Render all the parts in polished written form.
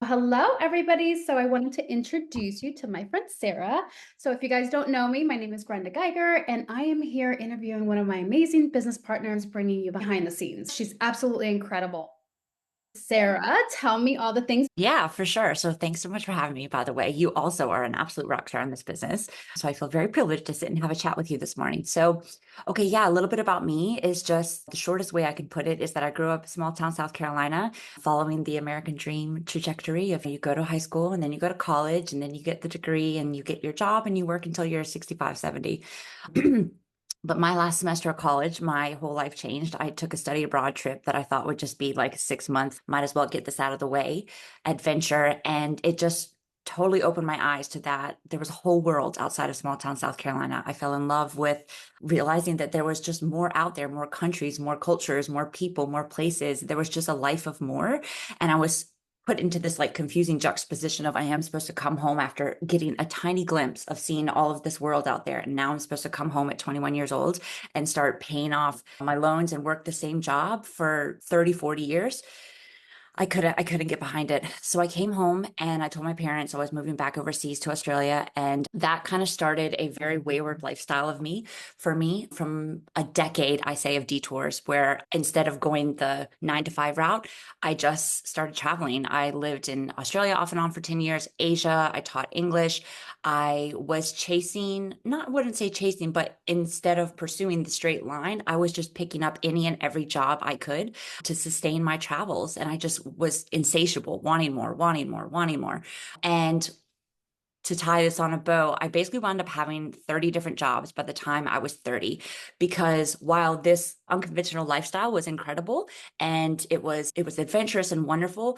Hello, everybody. So I wanted to introduce you to my friend Sarah. So if you guys don't know me, my name is Brenda Geiger, and I am here interviewing one of my amazing business partners, bringing you behind the scenes. She's absolutely incredible. Sarah, tell me all the things. Yeah, for sure. So thanks so much for having me, by the way. You also are an absolute rock star in this business. So I feel very privileged to sit and have a chat with you this morning. So, okay, yeah, a little bit about me is just the shortest way I can put it is that I grew up in small town South Carolina, following the American dream trajectory of you go to high school and then you go to college and then you get the degree and you get your job and you work until you're 65, 70. But my last semester of college, my whole life changed. I took a study abroad trip that I thought would just be like 6 months, might as well get this out of the way adventure. And it just totally opened my eyes to that. There was a whole world outside of small town South Carolina. I fell in love with realizing that there was just more out there, more countries, more cultures, more people, more places. There was just a life of more. And I was put into this like confusing juxtaposition of I am supposed to come home after getting a tiny glimpse of seeing all of this world out there. And now I'm supposed to come home at 21 years old and start paying off my loans and work the same job for 30, 40 years. I couldn't get behind it. So I came home and I told my parents I was moving back overseas to Australia. And that kind of started a very wayward lifestyle of me for me from a decade, I say, of detours where instead of going the 9 to 5 route, I just started traveling. I lived in Australia off and on for 10 years, Asia. I taught English. I was chasing, not wouldn't say chasing, but instead of pursuing the straight line, I was just picking up any and every job I could to sustain my travels. And I just was insatiable, wanting more, wanting more, wanting more. And to tie this on a bow, I basically wound up having 30 different jobs by the time I was 30, because while this unconventional lifestyle was incredible and it was adventurous and wonderful,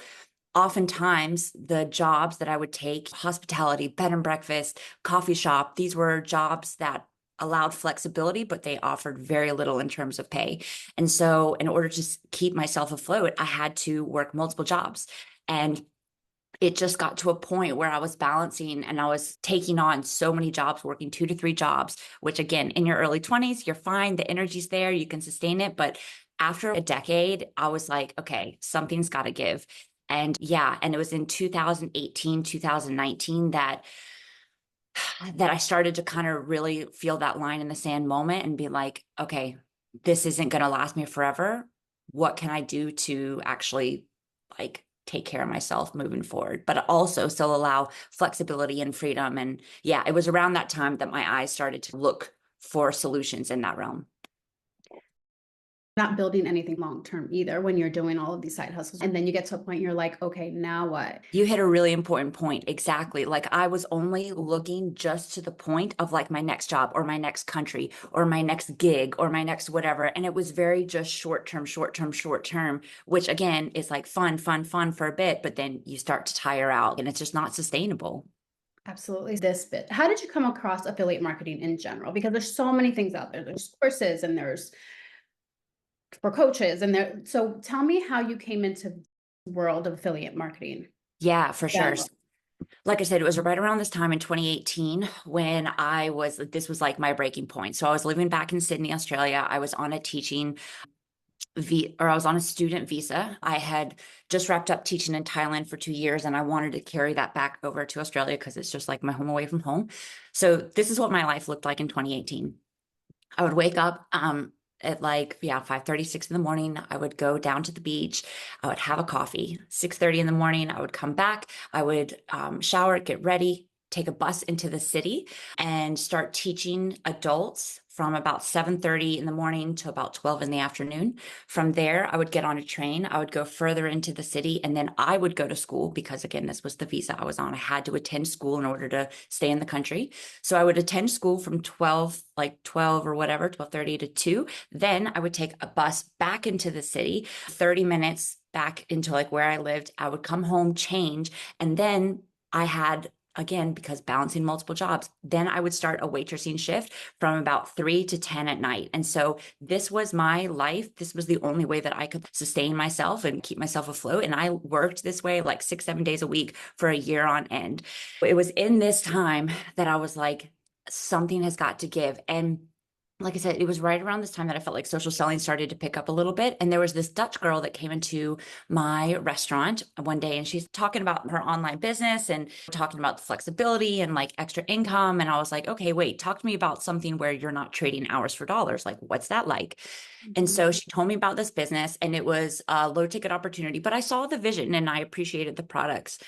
oftentimes the jobs that I would take, hospitality, bed and breakfast, coffee shop, these were jobs that allowed flexibility, but they offered very little in terms of pay. And so in order to keep myself afloat, I had to work multiple jobs. And it just got to a point where I was balancing and I was taking on so many jobs, working 2 to 3 jobs, which again, in your early 20s, you're fine. The energy's there, you can sustain it. But after a decade, I was like, okay, something's got to give. And yeah, and it was in 2018, 2019 that I started to kind of really feel that line in the sand moment and be like, okay, this isn't going to last me forever. What can I do to actually like take care of myself moving forward, but also still allow flexibility and freedom? And yeah, it was around that time that my eyes started to look for solutions in that realm. Not building anything long term either when you're doing all of these side hustles. And then you get to a point you're like, okay, now what? You hit a really important point. Exactly. Like I was only looking just to the point of like my next job or my next country or my next gig or my next whatever. And it was very just short term, short term, short term, which again is like fun, fun, fun for a bit, but then you start to tire out and it's just not sustainable. Absolutely. This bit. How did you come across affiliate marketing in general? Because there's so many things out there. There's courses and there's for coaches and there. So tell me how you came into the world of affiliate marketing. Yeah, for sure. General. Like I said, it was right around this time in 2018 when this was like my breaking point. So I was living back in Sydney, Australia. I was on a I was on a student visa. I had just wrapped up teaching in Thailand for 2 years and I wanted to carry that back over to Australia because it's just like my home away from home. So this is what my life looked like in 2018. I would wake up at like, yeah, 5:36 in the morning. I would go down to the beach. I would have a coffee. 6:30 in the morning, I would come back. I would shower, get ready, take a bus into the city and start teaching adults from about 7:30 in the morning to about 12 in the afternoon. From there, I would get on a train. I would go further into the city and then I would go to school because again, this was the visa I was on. I had to attend school in order to stay in the country. So I would attend school from 12, like 12 or whatever, 12:30 to 2. Then I would take a bus back into the city, 30 minutes back into like where I lived. I would come home, change, and then I had again, because balancing multiple jobs, then I would start a waitressing shift from about 3 to 10 at night. And so this was my life. This was the only way that I could sustain myself and keep myself afloat. And I worked this way like 6, 7 days a week for a year on end. It was in this time that I was like, something has got to give. And like I said, it was right around this time that I felt like social selling started to pick up a little bit. And there was this Dutch girl that came into my restaurant one day and she's talking about her online business and talking about the flexibility and like extra income. And I was like, okay, wait, talk to me about something where you're not trading hours for dollars. Like, what's that like? And Mhm. so she told me about this business and it was a low ticket opportunity, but I saw the vision and I appreciated the products.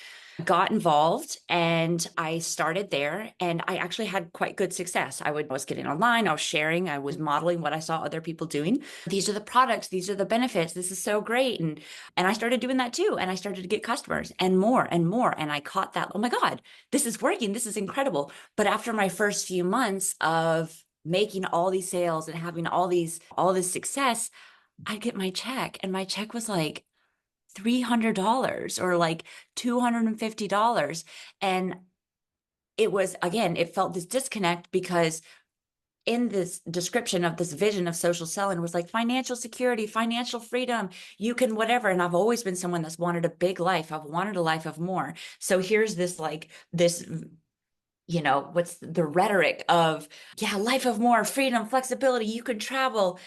Got involved and I started there and I actually had quite good success. I was getting online, I was sharing, I was modeling what I saw other people doing. These are the products, these are the benefits. This is so great. And I started doing that too. And I started to get customers and more and more. And I caught that, oh my God, this is working. This is incredible. But after my first few months of making all these sales and having all this success, I'd get my check and my check was like $300 or like $250. And it was, again, it felt this disconnect because in this description of this vision of social selling was like financial security, financial freedom, you can whatever. And I've always been someone that's wanted a big life. I've wanted a life of more. So here's this like this, what's the rhetoric of, yeah, life of more, freedom, flexibility, you can travel.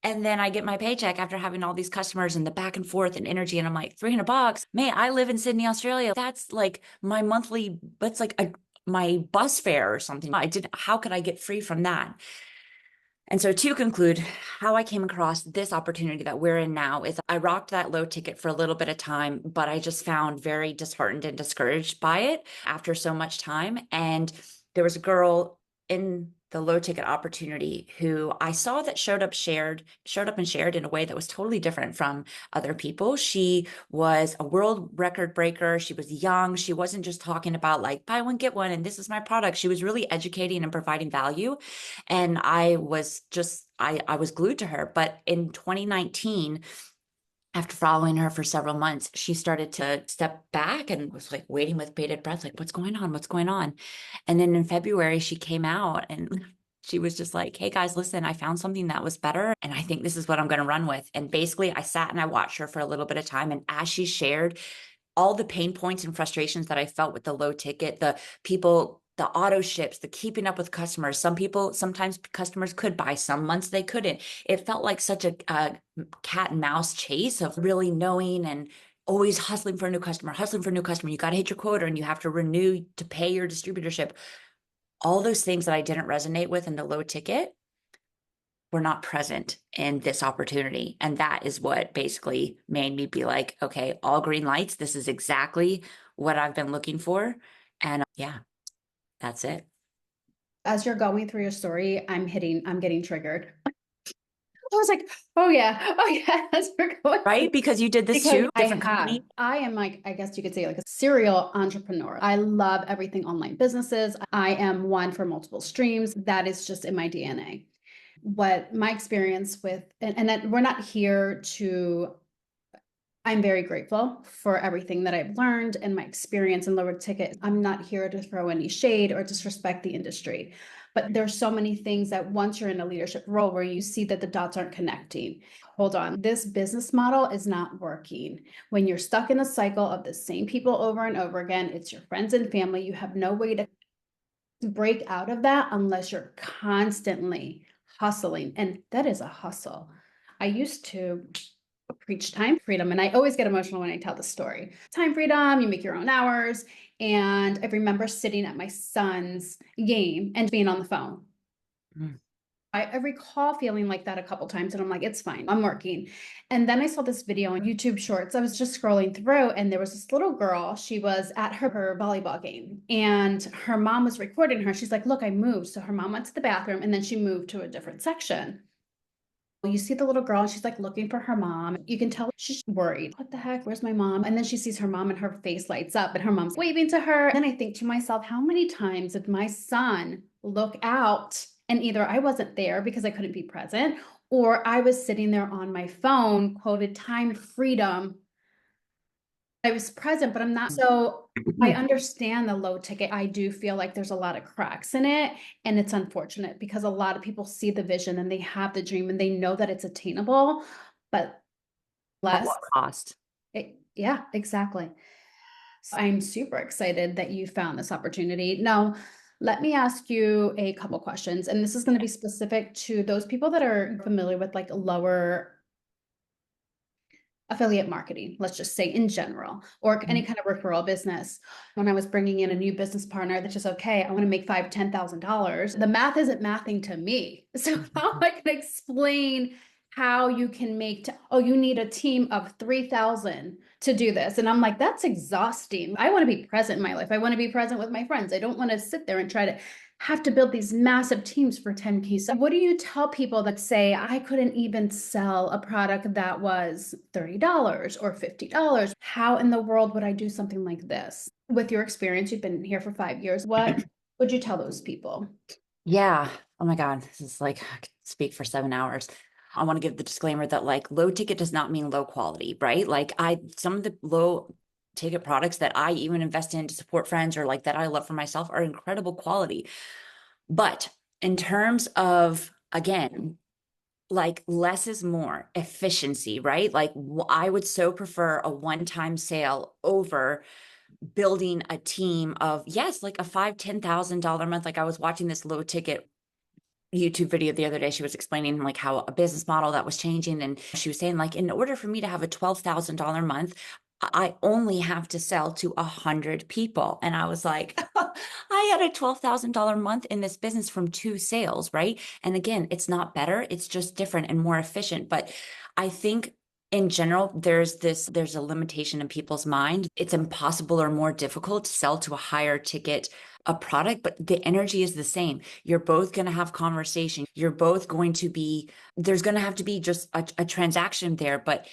And then I get my paycheck after having all these customers and the back and forth and energy. And I'm like, $300. Man, I live in Sydney, Australia. That's like my monthly, that's like my bus fare or something. How could I get free from that? And so to conclude, how I came across this opportunity that we're in now is I rocked that low ticket for a little bit of time, but I just found very disheartened and discouraged by it after so much time. And there was a girl in the low ticket opportunity who I saw that showed up and shared in a way that was totally different from other people. She was a world record breaker. She was young. She wasn't just talking about like buy one, get one, and this is my product. She was really educating and providing value. And I was glued to her. But in 2019, after following her for several months, she started to step back and was like waiting with bated breath, like, what's going on? What's going on? And then in February, she came out and she was just like, hey guys, listen, I found something that was better. And I think this is what I'm going to run with. And basically, I sat and I watched her for a little bit of time. And as she shared all the pain points and frustrations that I felt with the low ticket, the people, the auto ships, the keeping up with customers. Sometimes customers could buy, some months they couldn't. It felt like such a cat and mouse chase of really knowing and always hustling for a new customer, hustling for a new customer. You got to hit your quota and you have to renew to pay your distributorship. All those things that I didn't resonate with in the low ticket were not present in this opportunity. And that is what basically made me be like, okay, all green lights. This is exactly what I've been looking for. And yeah, that's it. As you're going through your story, I'm getting triggered. I was like, oh yeah, as we're going through. Right? Because you did this Because too, different company. I am like, I guess you could say like a serial entrepreneur. I love everything online businesses. I am one for multiple streams. That is just in my DNA. What my experience with, and that we're not here to, I'm very grateful for everything that I've learned and my experience in lower ticket. I'm not here to throw any shade or disrespect the industry, but there's so many things that once you're in a leadership role where you see that the dots aren't connecting. Hold on, this business model is not working. When you're stuck in a cycle of the same people over and over again, it's your friends and family. You have no way to break out of that unless you're constantly hustling. And that is a hustle. I used to preach time freedom, and I always get emotional when I tell the story. Time freedom, you make your own hours. And I remember sitting at my son's game and being on the phone. Mm. I recall feeling like that a couple times, and I'm like, it's fine, I'm working. And then I saw this video on YouTube Shorts. I was just scrolling through, and there was this little girl. She was at her volleyball game, and her mom was recording her. She's like, look, I moved. So her mom went to the bathroom, and then she moved to a different section. You see the little girl, and she's like looking for her mom. You can tell she's worried. What the heck? Where's my mom? And then she sees her mom, and her face lights up, and her mom's waving to her. And then I think to myself, how many times did my son look out? And either I wasn't there because I couldn't be present, or I was sitting there on my phone, quoted time freedom. I was present, but I'm not. So I understand the low ticket. I do feel like there's a lot of cracks in it. And it's unfortunate because a lot of people see the vision and they have the dream and they know that it's attainable, but At less. what cost? Yeah, exactly. So I'm super excited that you found this opportunity. Now, Let me ask you a couple questions, and this is going to be specific to those people that are familiar with like lower affiliate marketing, let's just say in general, or any Mhm. kind of referral business. When I was bringing in a new business partner that's just okay, I want to make $5,000, $10,000. The math isn't mathing to me. So how I can explain how you can make, oh, you need a team of 3,000 to do this. And I'm like, that's exhausting. I want to be present in my life. I want to be present with my friends. I don't want to sit there and try to have to build these massive teams for 10K. So what do you tell people that say, I couldn't even sell a product that was $30 or $50? How in the world would I do something like this? With your experience, you've been here for 5 years. What would you tell those people? Yeah. Oh my God. This is like, I could speak for 7 hours. I want to give the disclaimer that like low ticket does not mean low quality, right? Like some of the low ticket products that I even invest in to support friends or like that I love for myself are incredible quality. But in terms of, again, like less is more efficiency, right? Like I would so prefer a one-time sale over building a team of, yes, like a five, $10,000 a month. Like I was watching this low ticket YouTube video the other day. She was explaining like how a business model that was changing. And she was saying, like, in order for me to have a $12,000 month, I only have to sell to 100 people. And I was like, I had a $12,000 month in this business from 2 sales, right? And again, it's not better, it's just different and more efficient. But I think in general, there's a limitation in people's mind. It's impossible or more difficult to sell to a higher ticket a product, but the energy is the same. You're both going to have conversation. You're both going to be, there's going to have to be just a transaction there. But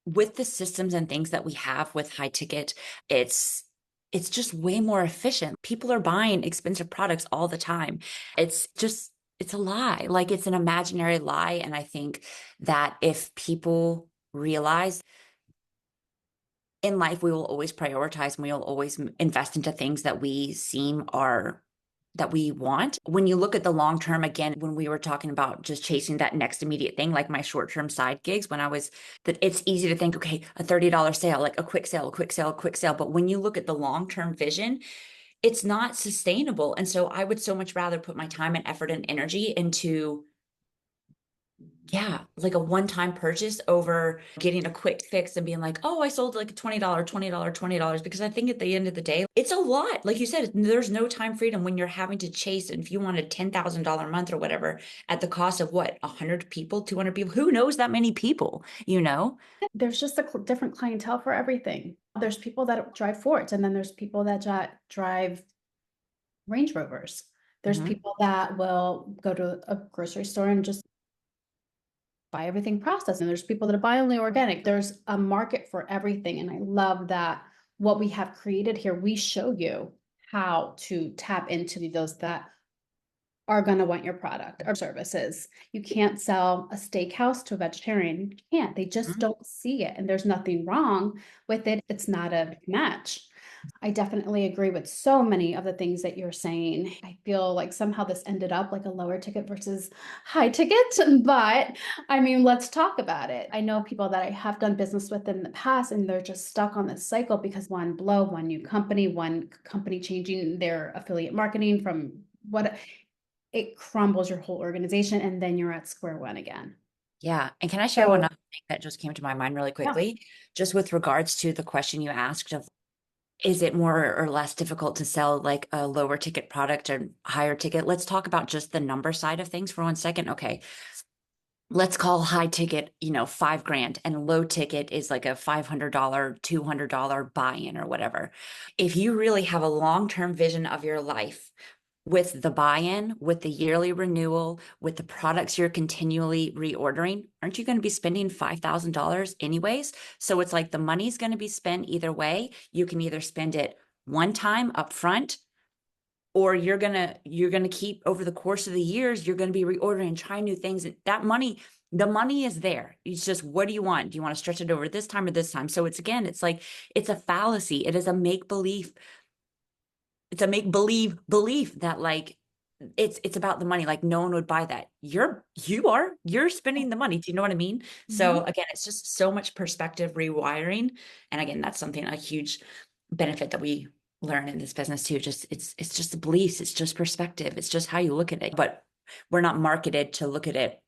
with the systems and things that we have with high ticket, it's it's just way more efficient. People are buying expensive products all the time. It's just it's a lie. Like it's an imaginary lie. And I think that if people realize in life, we will always prioritize and we will always invest into things that we seem are that we want. When you look at the long term, again, when we were talking about just chasing that next immediate thing, like my short term side gigs, when I was that it's easy to think, okay, a $30 sale, like a quick sale, a quick sale, a quick sale. But when you look at the long term vision, it's not sustainable. And so I would so much rather put my time and effort and energy into yeah, like a one-time purchase over getting a quick fix and being like, oh, I sold like a $20, $20, $20. Because I think at the end of the day, it's a lot. Like you said, there's no time freedom when you're having to chase. And if you want a $10,000 month or whatever, at the cost of what, 100 people, 200 people, who knows that many people, you know? There's just a different clientele for everything. There's people that drive Fords, and then there's people that drive Range Rovers. There's Mhm. people that will go to a grocery store and just buy everything processed. And there's people that buy only organic. There's a market for everything. And I love that what we have created here, we show you how to tap into those that are going to want your product or services. You can't sell a steakhouse to a vegetarian. You can't. They just Mhm. don't see it. And there's nothing wrong with it. It's not a match. I definitely agree with so many of the things that you're saying. I feel like somehow this ended up like a lower ticket versus high ticket, but I mean, let's talk about it. I know people that I have done business with in the past, and they're just stuck on this cycle because one blow, one company changing their affiliate marketing from what it crumbles your whole organization, and then you're at square one again. Yeah. And can I share one So, other thing that just came to my mind really yeah. quickly? Just with regards to the question you asked of is it more or less difficult to sell like a lower ticket product or higher ticket? Let's talk about just the number side of things for 1 second. Okay. Let's call high ticket, 5 grand, and low ticket is like a $500, $200 buy-in or whatever. If you really have a long-term vision of your life with the buy-in, with the yearly renewal, with the products you're continually reordering, aren't you going to be spending $5,000 anyways? So it's like the money's going to be spent either way. You can either spend it one time up front or you're gonna keep over the course of the years, you're gonna be reordering and trying new things. And that money, the money is there. It's just what do you want? Do you want to stretch it over this time or this time? So it's again, it's like it's a fallacy. It is a make believe. It's a make believe belief that like it's about the money. Like no one would buy that. You're spending the money. Do you know what I mean? So Mhm. again, it's just so much perspective rewiring. And again, that's something a huge benefit that we learn in this business too. Just it's just the beliefs, it's just perspective, it's just how you look at it. But we're not marketed to look at it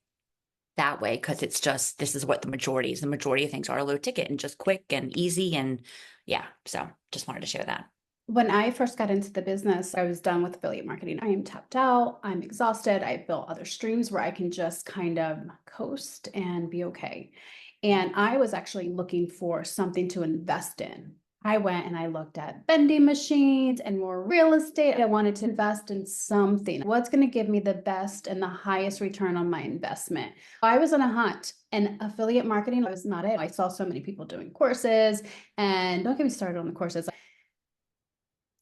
that way because it's just this is what the majority is. The majority of things are low ticket and just quick and easy. And yeah, so just wanted to share that. When I first got into the business, I was done with affiliate marketing. I am tapped out. I'm exhausted. I built other streams where I can just kind of coast and be okay. And I was actually looking for something to invest in. I went and I looked at vending machines and more real estate. I wanted to invest in something. What's going to give me the best and the highest return on my investment? I was on a hunt, and affiliate marketing was not it. I saw so many people doing courses, and don't get me started on the courses.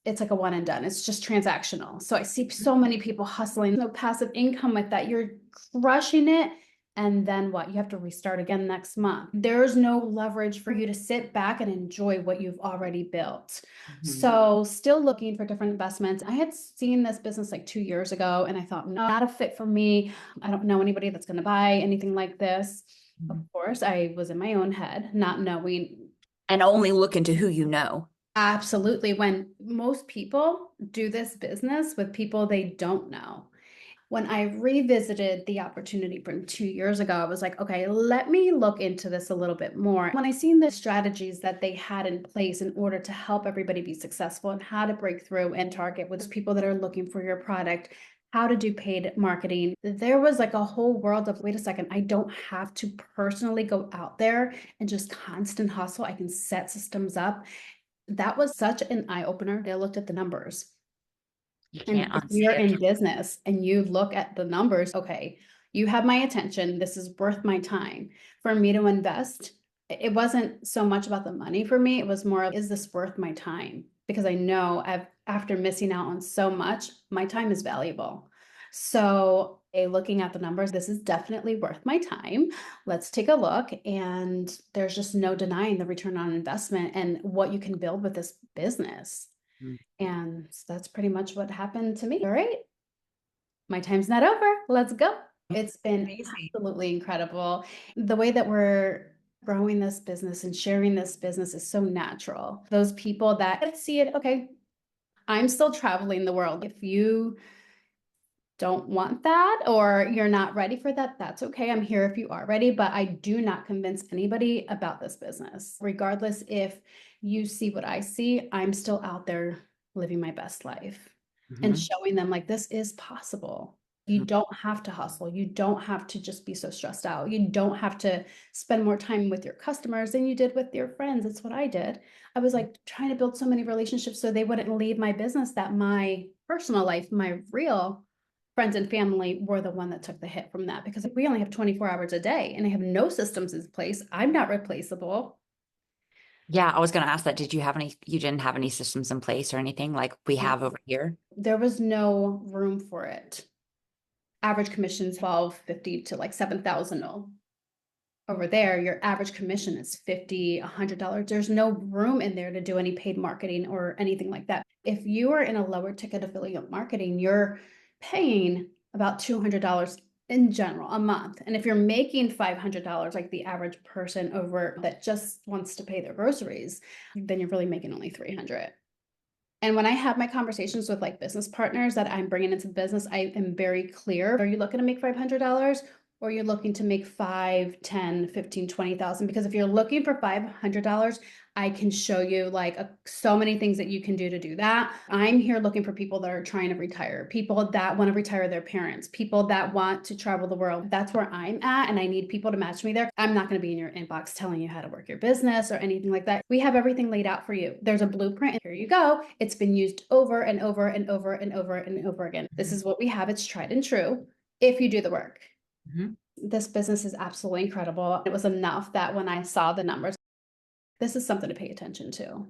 It's like a one and done. It's just transactional. So I see so many people hustling, no passive income with that. You're crushing it. And then what? You have to restart again next month. There's no leverage for you to sit back and enjoy what you've already built. Mhm. So, still looking for different investments. I had seen this business like 2 years ago, and I thought, not a fit for me. I don't know anybody that's going to buy anything like this. Of Mhm. course, I was in my own head, not knowing. And only look into who you know. Absolutely. When most people do this business with people they don't know. When I revisited the opportunity from 2 years ago, I was like, okay, let me look into this a little bit more. When I seen the strategies that they had in place in order to help everybody be successful and how to break through and target with people that are looking for your product, how to do paid marketing, there was like a whole world of, wait a second, I don't have to personally go out there and just constant hustle. I can set systems up. That was such an eye opener. They looked at the numbers. You can't And if unsee you're it. in business and you look at the numbers, okay, you have my attention. This is worth my time for me to invest. It wasn't so much about the money for me. It was more of, is this worth my time? Because I know after missing out on so much, my time is valuable. So, looking at the numbers, this is definitely worth my time. Let's take a look. And there's just no denying the return on investment and what you can build with this business. Mhm. And that's pretty much what happened to me. All right, my time's not over. Let's go. It's been Amazing. absolutely incredible. The way that we're growing this business and sharing this business is so natural. Those people that see it, okay, I'm still traveling the world. If you don't want that or you're not ready for that, that's okay. I'm here if you are ready, but I do not convince anybody about this business. Regardless if you see what I see, I'm still out there living my best life and Mhm. showing them like this is possible. You Mhm. don't have to hustle. You don't have to just be so stressed out. You don't have to spend more time with your customers than you did with your friends. That's what I did. I was like trying to build so many relationships so they wouldn't leave my business, that my personal life, my real friends and family were the one that took the hit from that, because we only have 24 hours a day and I have no systems in place. I'm not replaceable. Yeah, I was going to ask that. You didn't have any systems in place or anything like we have over here? There was no room for it. Average commissions 1250 to like 7,000. Over there, your average commission is 50, $100. There's no room in there to do any paid marketing or anything like that. If you are in a lower ticket affiliate marketing, you're paying about $200 in general a month. And if you're making $500, like the average person over that just wants to pay their groceries, then you're really making only 300. And when I have my conversations with like business partners that I'm bringing into the business, I am very clear. Are you looking to make $500 or are you looking to make 5, 10, 15, 20,000? Because if you're looking for $500, I can show you like so many things that you can do to do that. I'm here looking for people that are trying to retire, people that want to retire their parents, people that want to travel the world. That's where I'm at. And I need people to match me there. I'm not going to be in your inbox telling you how to work your business or anything like that. We have everything laid out for you. There's a blueprint. And here you go. It's been used over and over and over and over and over again. This is what we have. It's tried and true if you do the work. Mhm. This business is absolutely incredible. It was enough that when I saw the numbers, this is something to pay attention to.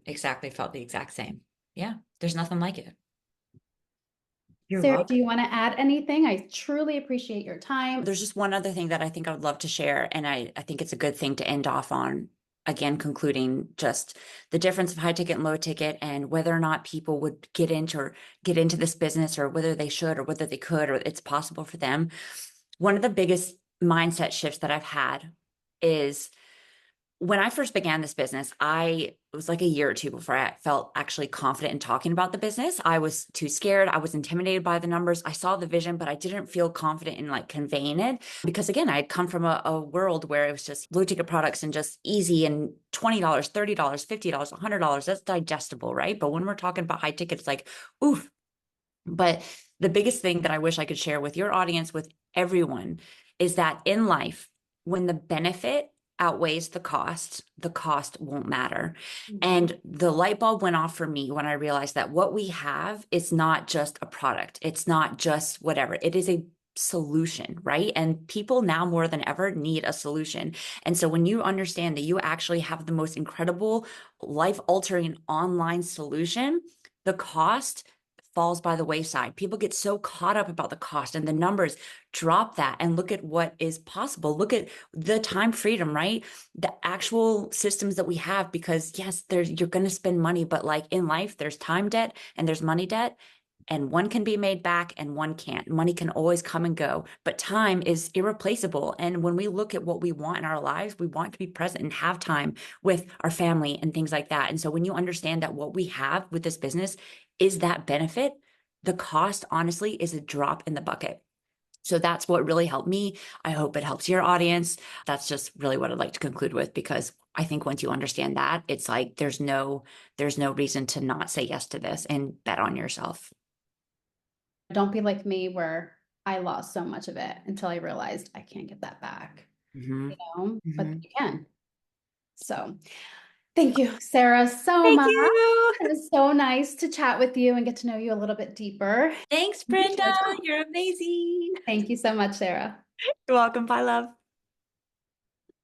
Exactly. Felt the exact same. Yeah, there's nothing like it. You're Sarah, do welcome. you want to add anything? I truly appreciate your time. There's just one other thing that I think I would love to share, and I think it's a good thing to end off on. Again, concluding just the difference of high ticket and low ticket, and whether or not people would get into this business, or whether they should, or whether they could, or it's possible for them. One of the biggest mindset shifts that I've had is when I first began this business, it was like a year or two before I felt actually confident in talking about the business. I was too scared. I was intimidated by the numbers. I saw the vision, but I didn't feel confident in like conveying it because again, I had come from a world where it was just blue ticket products and just easy and $20, $30, $50, $100. That's digestible, right? But when we're talking about high tickets, like, oof. But the biggest thing that I wish I could share with your audience, with everyone, is that in life, when the benefit outweighs the cost won't matter. Mhm. And the light bulb went off for me when I realized that what we have is not just a product, it's not just whatever, it is a solution, right? And people now more than ever need a solution. And so when you understand that you actually have the most incredible life altering online solution, the cost falls by the wayside. People get so caught up about the cost and the numbers. Drop that and look at what is possible. Look at the time freedom, right? The actual systems that we have, because yes, there's you're going to spend money, but like in life, there's time debt and there's money debt. And one can be made back and one can't. Money can always come and go, but time is irreplaceable. And when we look at what we want in our lives, we want to be present and have time with our family and things like that. And so when you understand that what we have with this business is that benefit, the cost honestly is a drop in the bucket. So that's what really helped me. I hope it helps your audience. That's just really what I'd like to conclude with, because I think once you understand that, it's like there's no reason to not say yes to this and bet on yourself. Don't be like me where I lost so much of it until I realized I can't get that back, Hmm. but Hmm. you can. So thank you, Sarah, so Thank much. you. It was so nice to chat with you and get to know you a little bit deeper. Thanks, Thank you Brenda. for your time. You're amazing. Thank you so much, Sarah. You're welcome. Bye, love.